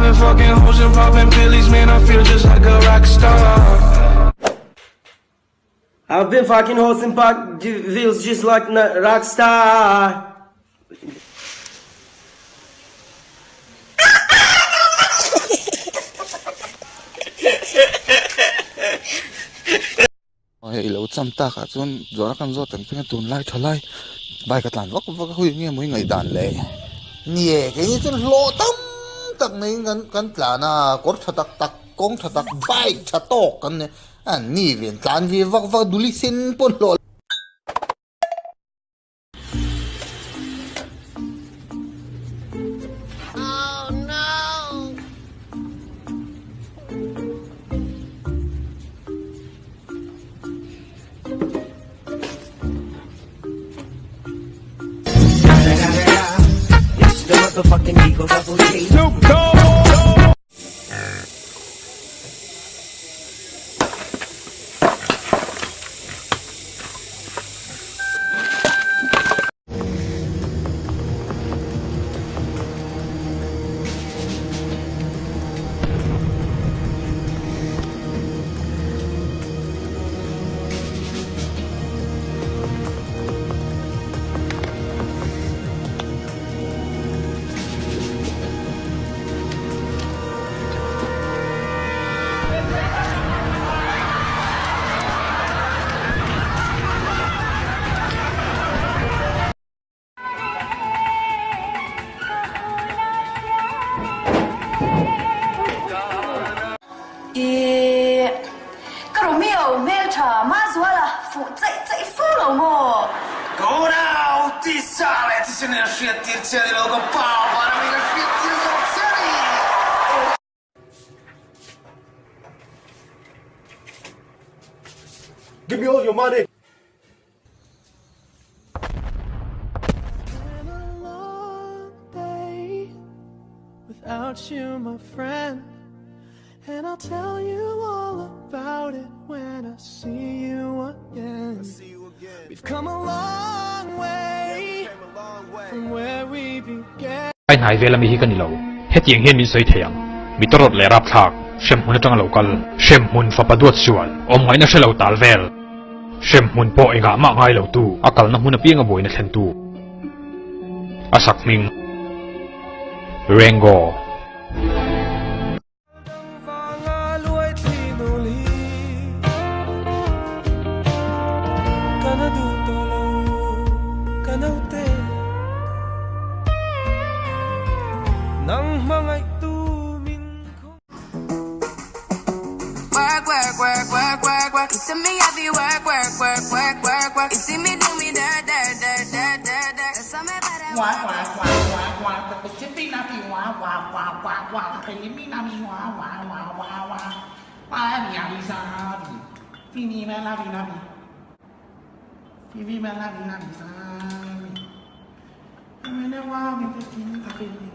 been fucking hoes and popping pillies, man, I feel just like a rock star. I've been fucking hoes and pop feels just like a rock star. Ôi lâu chăm ta cả chun gió kan gió tận phim tuần lai thở lai bài cả tàn vóc vóc hui nghe mấy ngày đàn lệ nhẹ cái như chun lo tâm tận này kan là na cốt thật tắc công thật tắc bài thật to kan này anh nhỉ viện tàn vì vóc vóc đuôi xin pôn lo. The motherfucking Eagle Double G. Snoop Dogg. Gå now, ti sale, ti se ne scettirci di logo pava, non mi scettirci di logo. Give me all your money. Been a long day without you, my friend, and I'll tell you all about it when I see you again. We've come a long way from where we began. Anh hai về là mi hi kan lo hết tiếng hiền mi soi thiang mi torot le rap thak shem hun atang lo kal shem hun fa paduat sual om ngai na shelo tal vel shem hun po enga ma ngai lo tu akal na hun a pianga boina thlen tu asak ming rengo Work. You see me have you work. You see me do me da. That's how me better work. The city na fi work. The me na mi work. I mi abi sabi. Fini me la vi na vi. Fini me la vi na vi sabi. I me ne wa mi fini ka fini.